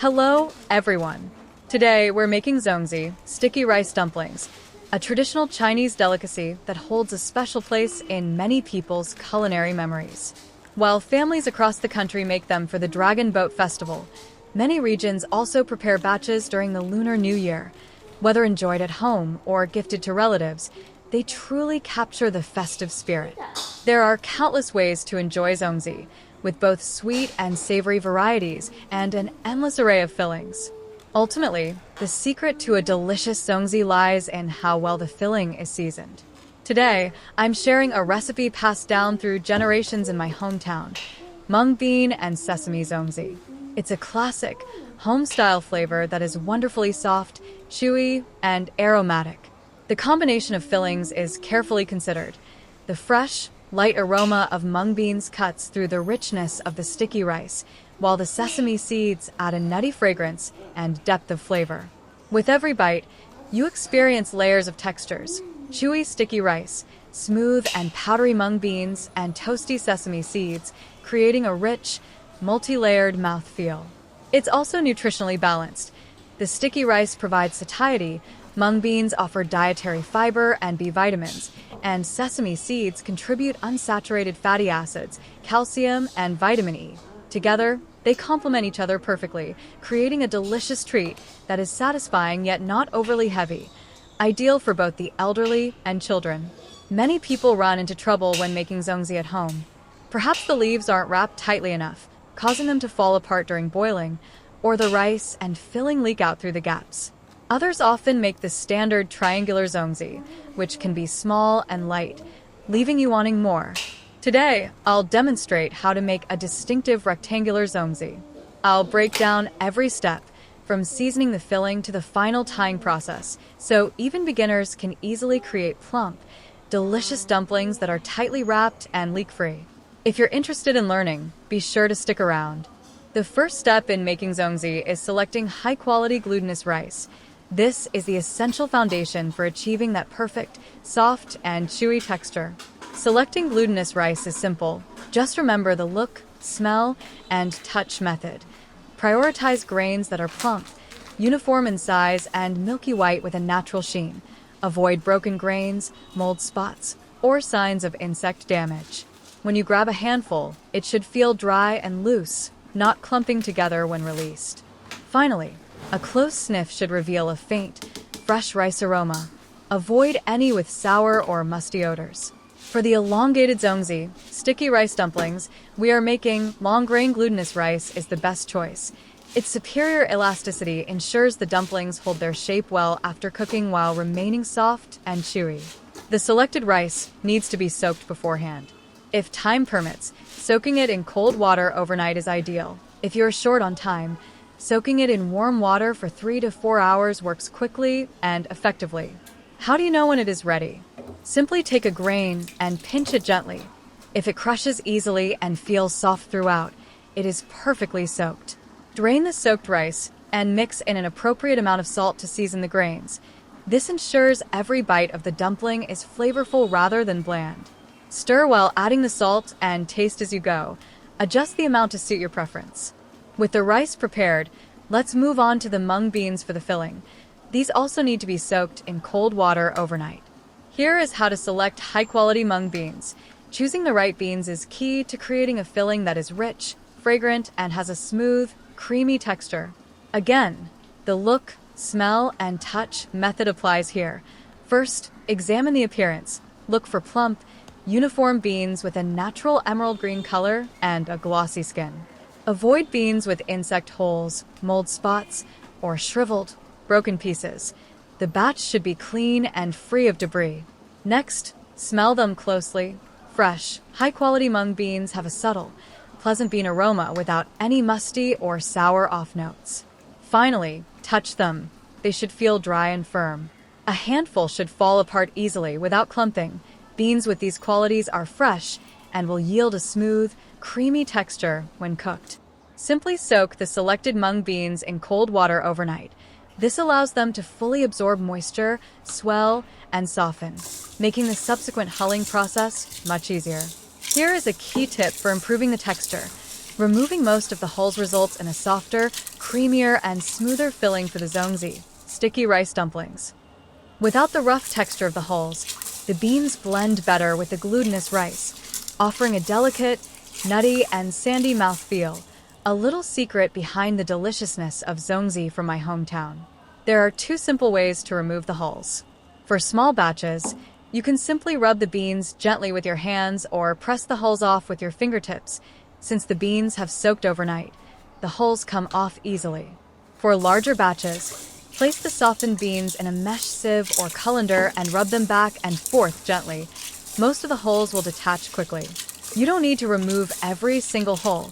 Hello, everyone. Today, we're making Zongzi Sticky Rice Dumplings, a traditional Chinese delicacy that holds a special place in many people's culinary memories. While families across the country make them for the Dragon Boat Festival, many regions also prepare batches during the Lunar New Year. Whether enjoyed at home or gifted to relatives, they truly capture the festive spirit. There are countless ways to enjoy Zongzi, with both sweet and savory varieties and an endless array of fillings. Ultimately, the secret to a delicious Zongzi lies in how well the filling is seasoned. Today, I'm sharing a recipe passed down through generations in my hometown, mung bean and sesame Zongzi. It's a classic, home-style flavor that is wonderfully soft, chewy, and aromatic. The combination of fillings is carefully considered. The fresh, light aroma of mung beans cuts through the richness of the sticky rice, while the sesame seeds add a nutty fragrance and depth of flavor. With every bite, you experience layers of textures: chewy sticky rice, smooth and powdery mung beans, and toasty sesame seeds, creating a rich, multi-layered mouthfeel. It's also nutritionally balanced. The sticky rice provides satiety, mung beans offer dietary fiber and B vitamins, and sesame seeds contribute unsaturated fatty acids, calcium, and vitamin E. Together, they complement each other perfectly, creating a delicious treat that is satisfying yet not overly heavy, ideal for both the elderly and children. Many people run into trouble when making Zongzi at home. Perhaps the leaves aren't wrapped tightly enough, causing them to fall apart during boiling, or the rice and filling leak out through the gaps. Others often make the standard triangular Zongzi, which can be small and light, leaving you wanting more. Today, I'll demonstrate how to make a distinctive rectangular Zongzi. I'll break down every step, from seasoning the filling to the final tying process, so even beginners can easily create plump, delicious dumplings that are tightly wrapped and leak-free. If you're interested in learning, be sure to stick around. The first step in making Zongzi is selecting high-quality glutinous rice. This is the essential foundation for achieving that perfect, soft, and chewy texture. Selecting glutinous rice is simple. Just remember the look, smell, and touch method. Prioritize grains that are plump, uniform in size, and milky white with a natural sheen. Avoid broken grains, mold spots, or signs of insect damage. When you grab a handful, it should feel dry and loose, not clumping together when released. Finally, a close sniff should reveal a faint, fresh rice aroma. Avoid any with sour or musty odors. For the elongated Zongzi sticky rice dumplings, we are making long-grain glutinous rice is the best choice. Its superior elasticity ensures the dumplings hold their shape well after cooking while remaining soft and chewy. The selected rice needs to be soaked beforehand. If time permits, soaking it in cold water overnight is ideal. If you're short on time, soaking it in warm water for 3 to 4 hours works quickly and effectively. How do you know when it is ready? Simply take a grain and pinch it gently. If it crushes easily and feels soft throughout, it is perfectly soaked. Drain the soaked rice and mix in an appropriate amount of salt to season the grains. This ensures every bite of the dumpling is flavorful rather than bland. Stir while adding the salt and taste as you go. Adjust the amount to suit your preference. With the rice prepared, let's move on to the mung beans for the filling. These also need to be soaked in cold water overnight. Here is how to select high-quality mung beans. Choosing the right beans is key to creating a filling that is rich, fragrant, and has a smooth, creamy texture. Again, the look, smell, and touch method applies here. First, examine the appearance. Look for plump, uniform beans with a natural emerald green color and a glossy skin. Avoid beans with insect holes, mold spots, or shriveled, broken pieces. The batch should be clean and free of debris. Next, smell them closely. Fresh, high-quality mung beans have a subtle, pleasant bean aroma without any musty or sour off notes. Finally, touch them. They should feel dry and firm. A handful should fall apart easily without clumping. Beans with these qualities are fresh and will yield a smooth, creamy texture when cooked. Simply soak the selected mung beans in cold water overnight. This allows them to fully absorb moisture, swell, and soften, making the subsequent hulling process much easier. Here is a key tip for improving the texture. Removing most of the hulls results in a softer, creamier, and smoother filling for the Zongzi sticky rice dumplings. Without the rough texture of the hulls, the beans blend better with the glutinous rice, offering a delicate, nutty, and sandy mouthfeel, a little secret behind the deliciousness of Zongzi from my hometown. There are 2 simple ways to remove the hulls. For small batches, you can simply rub the beans gently with your hands or press the hulls off with your fingertips. Since the beans have soaked overnight, the hulls come off easily. For larger batches, place the softened beans in a mesh sieve or colander and rub them back and forth gently. Most of the hulls will detach quickly. You don't need to remove every single hull.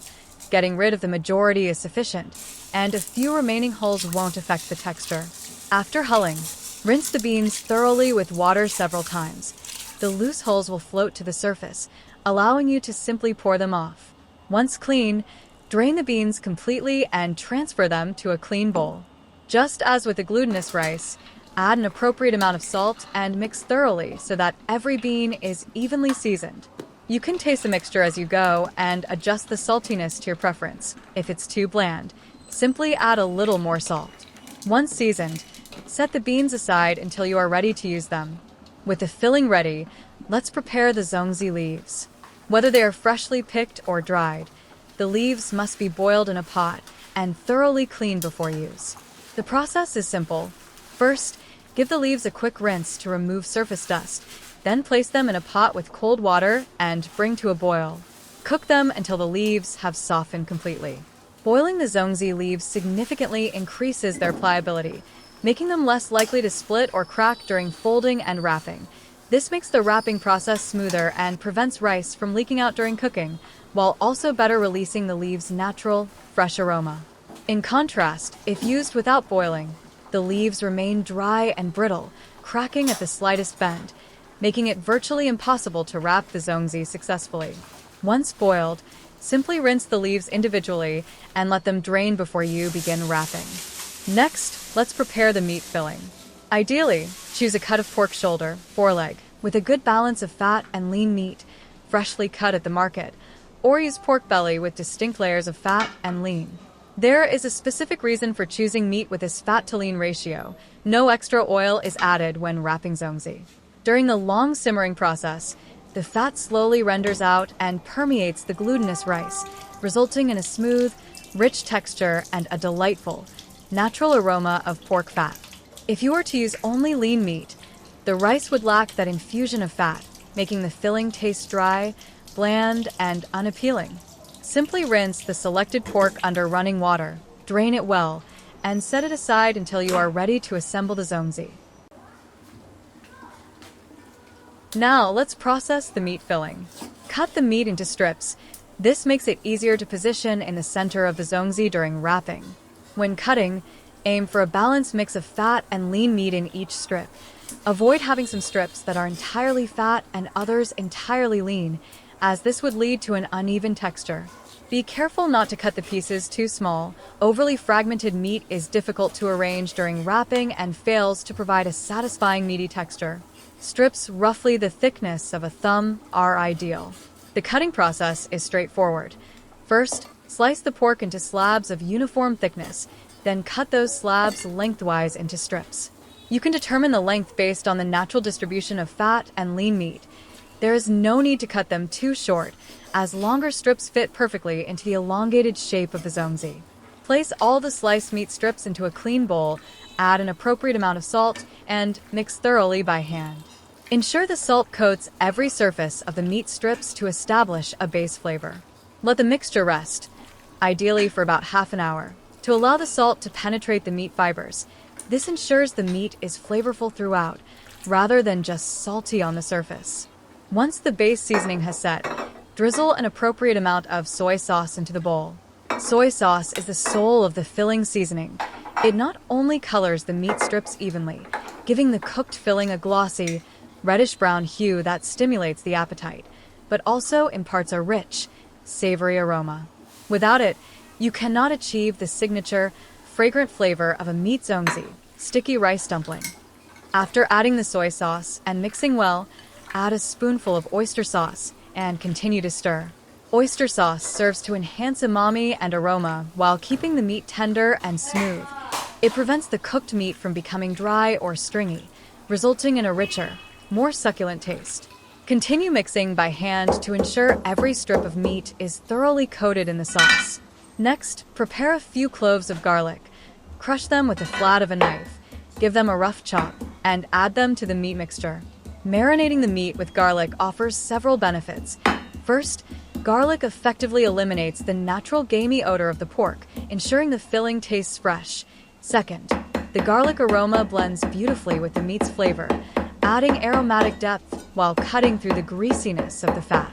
Getting rid of the majority is sufficient, and a few remaining hulls won't affect the texture. After hulling, rinse the beans thoroughly with water several times. The loose hulls will float to the surface, allowing you to simply pour them off. Once clean, drain the beans completely and transfer them to a clean bowl. Just as with the glutinous rice, add an appropriate amount of salt and mix thoroughly so that every bean is evenly seasoned. You can taste the mixture as you go and adjust the saltiness to your preference. If it's too bland, simply add a little more salt. Once seasoned, set the beans aside until you are ready to use them. With the filling ready, let's prepare the Zongzi leaves. Whether they are freshly picked or dried, the leaves must be boiled in a pot and thoroughly cleaned before use. The process is simple. First, give the leaves a quick rinse to remove surface dust. Then place them in a pot with cold water and bring to a boil. Cook them until the leaves have softened completely. Boiling the Zongzi leaves significantly increases their pliability, making them less likely to split or crack during folding and wrapping. This makes the wrapping process smoother and prevents rice from leaking out during cooking, while also better releasing the leaves' natural, fresh aroma. In contrast, if used without boiling, the leaves remain dry and brittle, cracking at the slightest bend, making it virtually impossible to wrap the Zongzi successfully. Once boiled, simply rinse the leaves individually and let them drain before you begin wrapping. Next, let's prepare the meat filling. Ideally, choose a cut of pork shoulder, foreleg, with a good balance of fat and lean meat, freshly cut at the market, or use pork belly with distinct layers of fat and lean. There is a specific reason for choosing meat with this fat-to-lean ratio. No extra oil is added when wrapping Zongzi. During the long simmering process, the fat slowly renders out and permeates the glutinous rice, resulting in a smooth, rich texture and a delightful, natural aroma of pork fat. If you were to use only lean meat, the rice would lack that infusion of fat, making the filling taste dry, bland, and unappealing. Simply rinse the selected pork under running water, drain it well, and set it aside until you are ready to assemble the Zongzi. Now, let's process the meat filling. Cut the meat into strips. This makes it easier to position in the center of the Zongzi during wrapping. When cutting, aim for a balanced mix of fat and lean meat in each strip. Avoid having some strips that are entirely fat and others entirely lean, as this would lead to an uneven texture. Be careful not to cut the pieces too small. Overly fragmented meat is difficult to arrange during wrapping and fails to provide a satisfying meaty texture. Strips roughly the thickness of a thumb are ideal. The cutting process is straightforward. First, slice the pork into slabs of uniform thickness, then cut those slabs lengthwise into strips. You can determine the length based on the natural distribution of fat and lean meat. There is no need to cut them too short, as longer strips fit perfectly into the elongated shape of the Zongzi. Place all the sliced meat strips into a clean bowl, add an appropriate amount of salt, and mix thoroughly by hand. Ensure the salt coats every surface of the meat strips to establish a base flavor. Let the mixture rest, ideally for about half an hour, to allow the salt to penetrate the meat fibers. This ensures the meat is flavorful throughout, rather than just salty on the surface. Once the base seasoning has set, drizzle an appropriate amount of soy sauce into the bowl. Soy sauce is the soul of the filling seasoning. It not only colors the meat strips evenly, giving the cooked filling a glossy, reddish-brown hue that stimulates the appetite, but also imparts a rich, savory aroma. Without it, you cannot achieve the signature, fragrant flavor of a meat Zongzi sticky rice dumpling. After adding the soy sauce and mixing well, add a spoonful of oyster sauce and continue to stir. Oyster sauce serves to enhance umami and aroma while keeping the meat tender and smooth. It prevents the cooked meat from becoming dry or stringy, resulting in a richer, more succulent taste. Continue mixing by hand to ensure every strip of meat is thoroughly coated in the sauce. Next, prepare a few cloves of garlic. Crush them with the flat of a knife. Give them a rough chop and add them to the meat mixture. Marinating the meat with garlic offers several benefits. First, garlic effectively eliminates the natural gamey odor of the pork, ensuring the filling tastes fresh. Second, the garlic aroma blends beautifully with the meat's flavor, adding aromatic depth while cutting through the greasiness of the fat.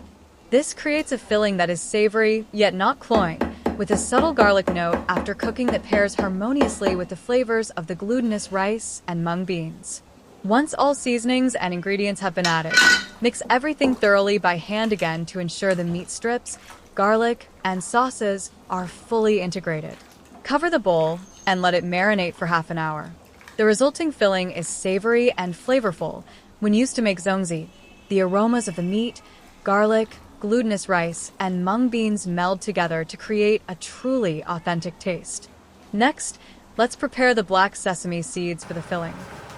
This creates a filling that is savory, yet not cloying, with a subtle garlic note after cooking that pairs harmoniously with the flavors of the glutinous rice and mung beans. Once all seasonings and ingredients have been added, mix everything thoroughly by hand again to ensure the meat strips, garlic, and sauces are fully integrated. Cover the bowl and let it marinate for half an hour. The resulting filling is savory and flavorful. When used to make zongzi, the aromas of the meat, garlic, glutinous rice, and mung beans meld together to create a truly authentic taste. Next, let's prepare the black sesame seeds for the filling.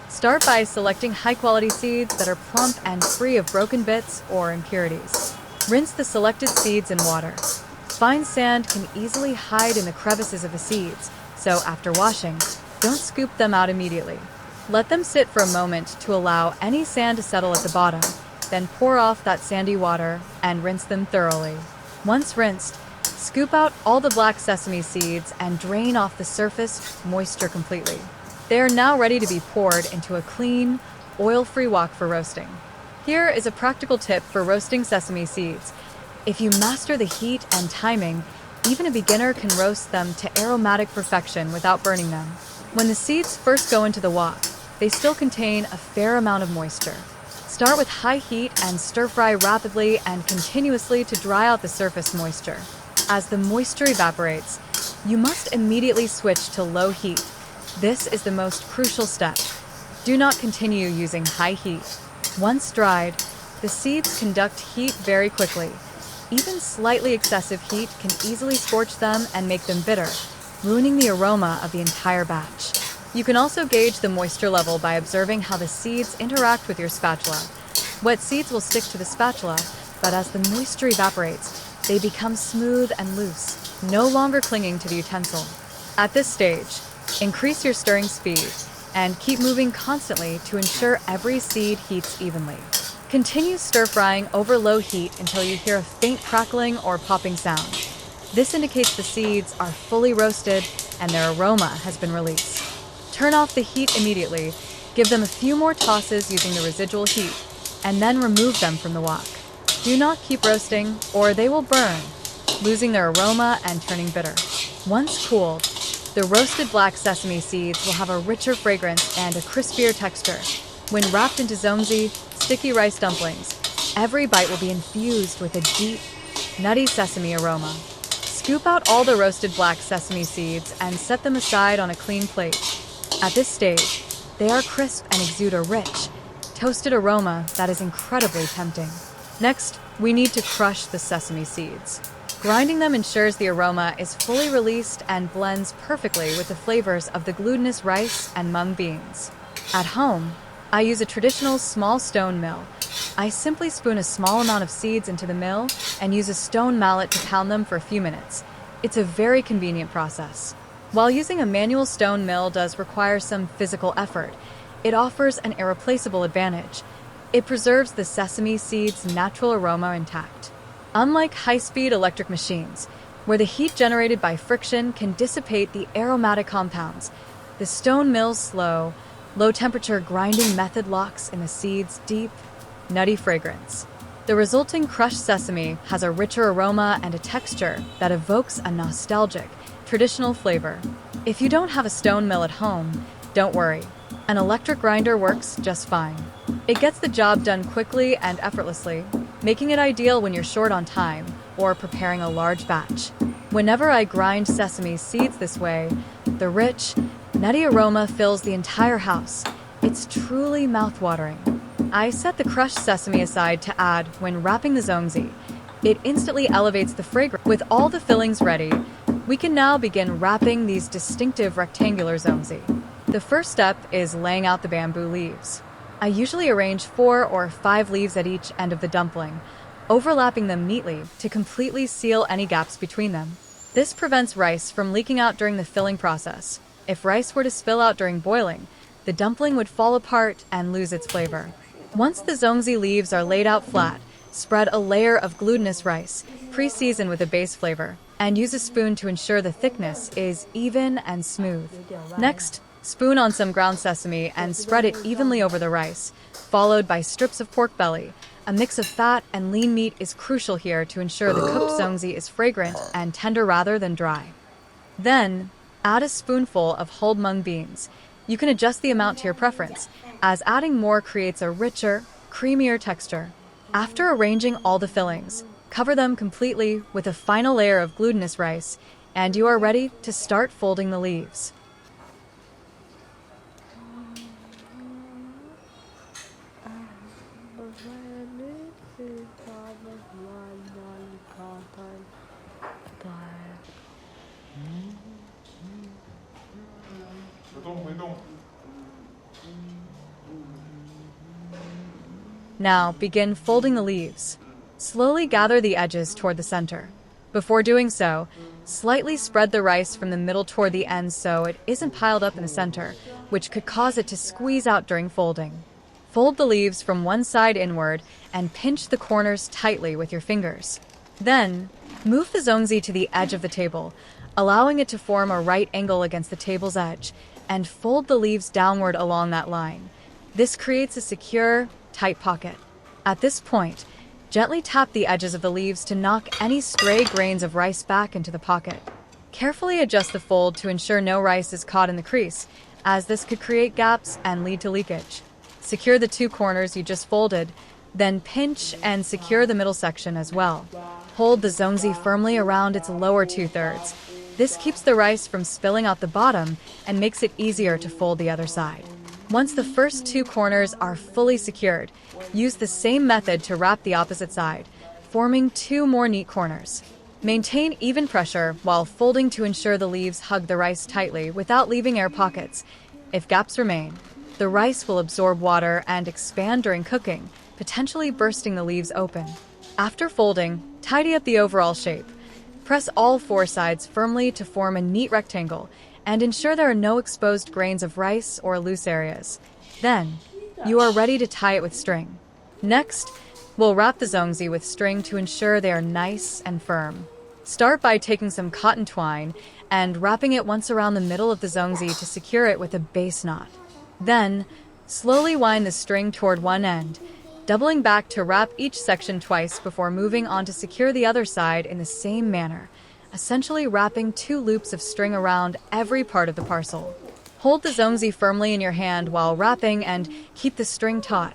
Start by selecting high-quality seeds that are plump and free of broken bits or impurities. Rinse the selected seeds in water. Fine sand can easily hide in the crevices of the seeds, so after washing, don't scoop them out immediately. Let them sit for a moment to allow any sand to settle at the bottom, then pour off that sandy water and rinse them thoroughly. Once rinsed, scoop out all the black sesame seeds and drain off the surface moisture completely. They are now ready to be poured into a clean, oil-free wok for roasting. Here is a practical tip for roasting sesame seeds. If you master the heat and timing, even a beginner can roast them to aromatic perfection without burning them. When the seeds first go into the wok, they still contain a fair amount of moisture. Start with high heat and stir-fry rapidly and continuously to dry out the surface moisture. As the moisture evaporates, you must immediately switch to low heat. This is the most crucial step. Do not continue using high heat. Once dried, the seeds conduct heat very quickly. Even slightly excessive heat can easily scorch them and make them bitter, ruining the aroma of the entire batch. You can also gauge the moisture level by observing how the seeds interact with your spatula. Wet seeds will stick to the spatula, but as the moisture evaporates, they become smooth and loose, no longer clinging to the utensil. At this stage, increase your stirring speed and keep moving constantly to ensure every seed heats evenly. Continue stir-frying over low heat until you hear a faint crackling or popping sound. This indicates the seeds are fully roasted and their aroma has been released. Turn off the heat immediately, give them a few more tosses using the residual heat, and then remove them from the wok. Do not keep roasting or they will burn, losing their aroma and turning bitter. Once cooled, the roasted black sesame seeds will have a richer fragrance and a crispier texture. When wrapped into Zongzi Sticky Rice Dumplings, every bite will be infused with a deep, nutty sesame aroma. Scoop out all the roasted black sesame seeds and set them aside on a clean plate. At this stage, they are crisp and exude a rich, toasted aroma that is incredibly tempting. Next, we need to crush the sesame seeds. Grinding them ensures the aroma is fully released and blends perfectly with the flavors of the glutinous rice and mung beans. At home, I use a traditional small stone mill. I simply spoon a small amount of seeds into the mill and use a stone mallet to pound them for a few minutes. It's a very convenient process. While using a manual stone mill does require some physical effort, it offers an irreplaceable advantage. It preserves the sesame seeds' natural aroma intact. Unlike high-speed electric machines, where the heat generated by friction can dissipate the aromatic compounds, the stone mill's slow, low-temperature grinding method locks in the seeds' deep, nutty fragrance. The resulting crushed sesame has a richer aroma and a texture that evokes a nostalgic, traditional flavor. If you don't have a stone mill at home, don't worry. An electric grinder works just fine. It gets the job done quickly and effortlessly, making it ideal when you're short on time or preparing a large batch. Whenever I grind sesame seeds this way, the rich, nutty aroma fills the entire house. It's truly mouth-watering. I set the crushed sesame aside to add when wrapping the zongzi. It instantly elevates the fragrance. With all the fillings ready, we can now begin wrapping these distinctive rectangular zongzi. The first step is laying out the bamboo leaves. I usually arrange 4 or 5 leaves at each end of the dumpling, overlapping them neatly to completely seal any gaps between them. This prevents rice from leaking out during the filling process. If rice were to spill out during boiling, the dumpling would fall apart and lose its flavor. Once the zongzi leaves are laid out flat, spread a layer of glutinous rice, pre-seasoned with a base flavor, and use a spoon to ensure the thickness is even and smooth. Next, spoon on some ground sesame and spread it evenly over the rice, followed by strips of pork belly. A mix of fat and lean meat is crucial here to ensure the cooked zongzi is fragrant and tender rather than dry. Then, add a spoonful of whole mung beans. You can adjust the amount to your preference, as adding more creates a richer, creamier texture. After arranging all the fillings, cover them completely with a final layer of glutinous rice, and you are ready to start folding the leaves. Now begin folding the leaves. Slowly gather the edges toward the center. Before doing so, slightly spread the rice from the middle toward the ends so it isn't piled up in the center, which could cause it to squeeze out during folding. Fold the leaves from one side inward and pinch the corners tightly with your fingers. Then, move the zongzi to the edge of the table, allowing it to form a right angle against the table's edge, and fold the leaves downward along that line. This creates a secure, tight pocket. At this point, gently tap the edges of the leaves to knock any stray grains of rice back into the pocket. Carefully adjust the fold to ensure no rice is caught in the crease, as this could create gaps and lead to leakage. Secure the 2 corners you just folded, then pinch and secure the middle section as well. Hold the zongzi firmly around its lower 2/3. This keeps the rice from spilling out the bottom and makes it easier to fold the other side. Once the first 2 corners are fully secured, use the same method to wrap the opposite side, forming 2 more neat corners. Maintain even pressure while folding to ensure the leaves hug the rice tightly without leaving air pockets. If gaps remain, the rice will absorb water and expand during cooking, potentially bursting the leaves open. After folding, tidy up the overall shape. Press all 4 sides firmly to form a neat rectangle, and ensure there are no exposed grains of rice or loose areas. Then, you are ready to tie it with string. Next, we'll wrap the zongzi with string to ensure they are nice and firm. Start by taking some cotton twine and wrapping it once around the middle of the zongzi to secure it with a base knot. Then, slowly wind the string toward one end, doubling back to wrap each section twice before moving on to secure the other side in the same manner, essentially wrapping 2 loops of string around every part of the parcel. Hold the zongzi firmly in your hand while wrapping and keep the string taut.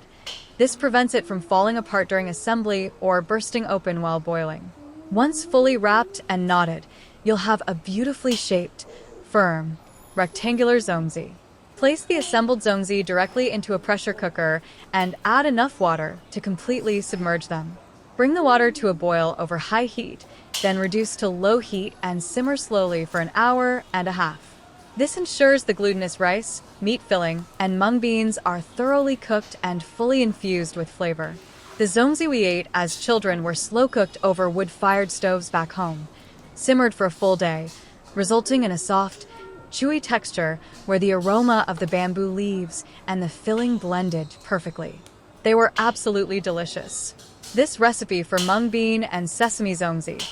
This prevents it from falling apart during assembly or bursting open while boiling. Once fully wrapped and knotted, you'll have a beautifully shaped, firm, rectangular zongzi. Place the assembled zongzi directly into a pressure cooker and add enough water to completely submerge them. Bring the water to a boil over high heat, then reduce to low heat and simmer slowly for an hour and a half. This ensures the glutinous rice, meat filling, and mung beans are thoroughly cooked and fully infused with flavor. The zongzi we ate as children were slow-cooked over wood-fired stoves back home, simmered for a full day, resulting in a soft, chewy texture where the aroma of the bamboo leaves and the filling blended perfectly. They were absolutely delicious. This recipe for mung bean and sesame zongzi,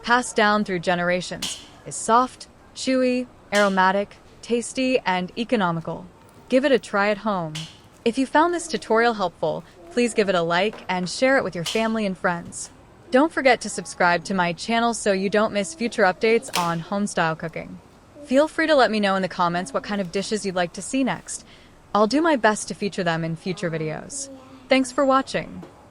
passed down through generations, is soft, chewy, aromatic, tasty, and economical. Give it a try at home. If you found this tutorial helpful, please give it a like and share it with your family and friends. Don't forget to subscribe to my channel so you don't miss future updates on home-style cooking. Feel free to let me know in the comments what kind of dishes you'd like to see next. I'll do my best to feature them in future videos. Thanks for watching.